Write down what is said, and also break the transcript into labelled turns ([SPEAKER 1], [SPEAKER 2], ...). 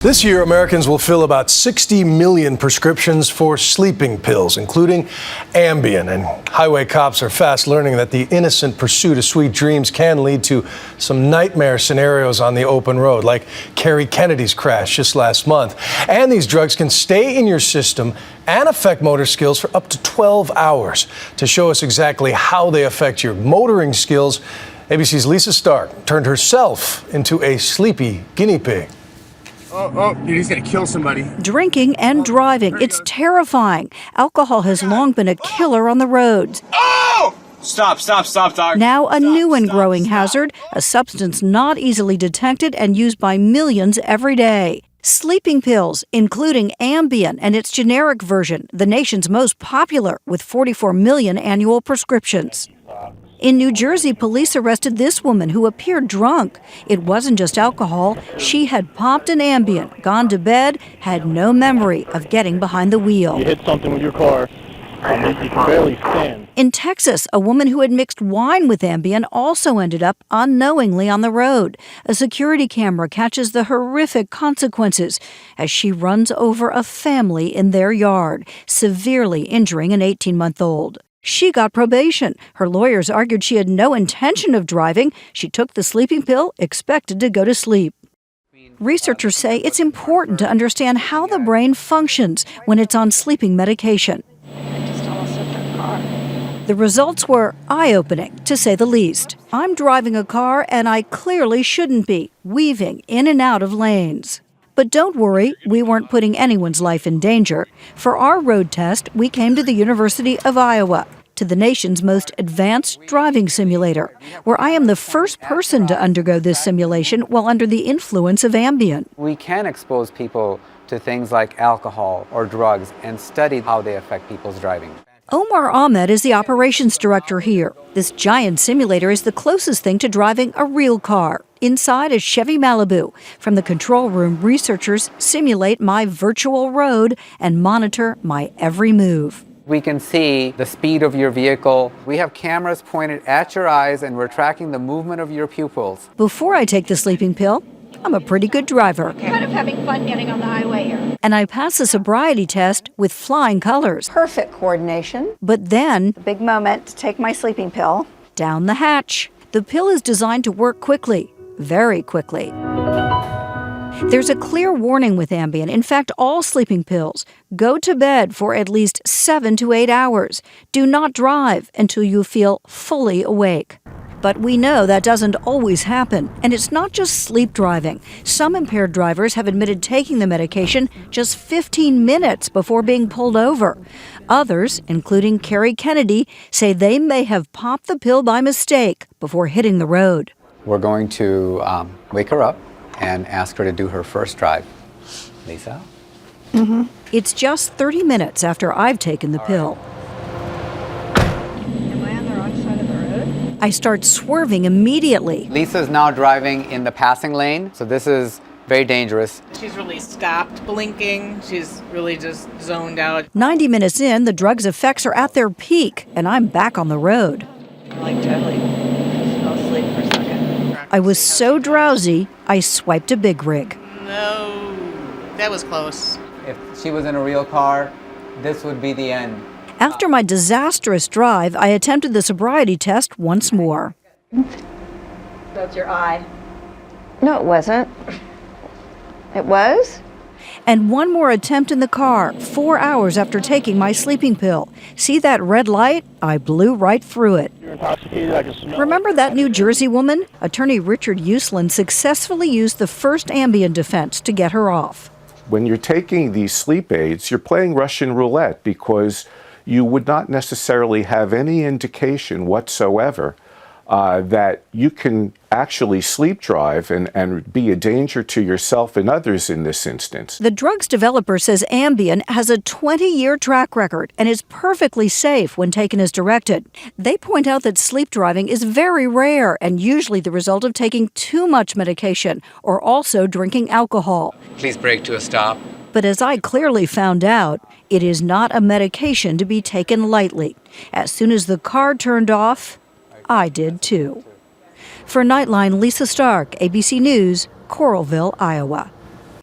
[SPEAKER 1] This year, Americans will fill about 60 million prescriptions for sleeping pills, including Ambien. And highway cops are fast learning that the innocent pursuit of sweet dreams can lead to some nightmare scenarios on the open road, like Kerry Kennedy's crash just last month. And these drugs can stay in your system and affect motor skills for up to 12 hours. To show us exactly how they affect your motoring skills, ABC's Lisa Stark turned herself into a sleepy guinea pig.
[SPEAKER 2] Oh, dude, he's gonna kill somebody.
[SPEAKER 3] Drinking and driving, it's terrifying. Alcohol has long been a killer on the roads.
[SPEAKER 2] Oh! Stop, dog.
[SPEAKER 3] Now a new and growing hazard, a substance not easily detected and used by millions every day. Sleeping pills, including Ambien and its generic version, the nation's most popular, with 44 million annual prescriptions. In New Jersey, police arrested this woman who appeared drunk. It wasn't just alcohol. She had popped an Ambien, gone to bed, had no memory of getting behind the wheel.
[SPEAKER 4] You hit something with your car, and you can barely stand.
[SPEAKER 3] In Texas, a woman who had mixed wine with Ambien also ended up unknowingly on the road. A security camera catches the horrific consequences as she runs over a family in their yard, severely injuring an 18-month-old. She got probation. Her lawyers argued she had no intention of driving. She took the sleeping pill, expected to go to sleep. Researchers say it's important to understand how the brain functions when it's on sleeping medication. The results were eye-opening, to say the least. I'm driving a car and I clearly shouldn't be, weaving in and out of lanes. But don't worry, we weren't putting anyone's life in danger. For our road test, we came to the University of Iowa, to the nation's most advanced driving simulator, where I am the first person to undergo this simulation while under the influence of Ambien.
[SPEAKER 5] We can expose people to things like alcohol or drugs and study how they affect people's driving.
[SPEAKER 3] Omar Ahmed is the operations director here. This giant simulator is the closest thing to driving a real car. Inside a Chevy Malibu. From the control room, researchers simulate my virtual road and monitor my every move.
[SPEAKER 5] We can see the speed of your vehicle. We have cameras pointed at your eyes and we're tracking the movement of your pupils.
[SPEAKER 3] Before I take the sleeping pill, I'm a pretty good driver.
[SPEAKER 6] Kind of having fun getting on the highway here.
[SPEAKER 3] And I pass a sobriety test with flying colors.
[SPEAKER 6] Perfect coordination.
[SPEAKER 3] But then,
[SPEAKER 6] Big moment to take my sleeping pill.
[SPEAKER 3] down the hatch. The pill is designed to work quickly, very quickly. There's a clear warning with Ambien. In fact, all sleeping pills. Go to bed for at least 7 to 8 hours. Do not drive until you feel fully awake. But we know that doesn't always happen, and it's not just sleep driving. Some impaired drivers have admitted taking the medication just 15 minutes before being pulled over. Others, including Kerry Kennedy, say they may have popped the pill by mistake before hitting the road.
[SPEAKER 5] We're going to wake her up and ask her to do her first drive. Lisa?
[SPEAKER 3] It's just 30 minutes after I've taken the pill.
[SPEAKER 6] Am I on the wrong side of the road?
[SPEAKER 3] I start swerving immediately.
[SPEAKER 5] Lisa's now driving in the passing lane, so this is very dangerous.
[SPEAKER 7] She's really stopped blinking. She's really just zoned out.
[SPEAKER 3] 90 minutes in, the drug's effects are at their peak, and I'm back on the road.
[SPEAKER 7] Like totally fell asleep for a second.
[SPEAKER 3] I was so drowsy, I swiped a big rig.
[SPEAKER 7] No, that was close.
[SPEAKER 5] If she was in a real car, this would be the end.
[SPEAKER 3] After my disastrous drive, I attempted the sobriety test once more.
[SPEAKER 6] That's your eye. No, it wasn't. It was?
[SPEAKER 3] And one more attempt in the car, 4 hours after taking my sleeping pill. See that red light? I blew right through it.
[SPEAKER 4] You're intoxicated, I can smell.
[SPEAKER 3] Remember that New Jersey woman? Attorney Richard Uslan successfully used the first Ambien defense to get her off.
[SPEAKER 8] When you're taking these sleep aids, you're playing Russian roulette because you would not necessarily have any indication whatsoever that you can actually sleep drive and be a danger to yourself and others in this instance.
[SPEAKER 3] The drug's developer says Ambien has a 20-year track record and is perfectly safe when taken as directed. They point out that sleep driving is very rare and usually the result of taking too much medication or also drinking alcohol.
[SPEAKER 5] Please brake to a stop.
[SPEAKER 3] But as I clearly found out, it is not a medication to be taken lightly. As soon as the car turned off, I did too. For Nightline, Lisa Stark, ABC News, Coralville, Iowa.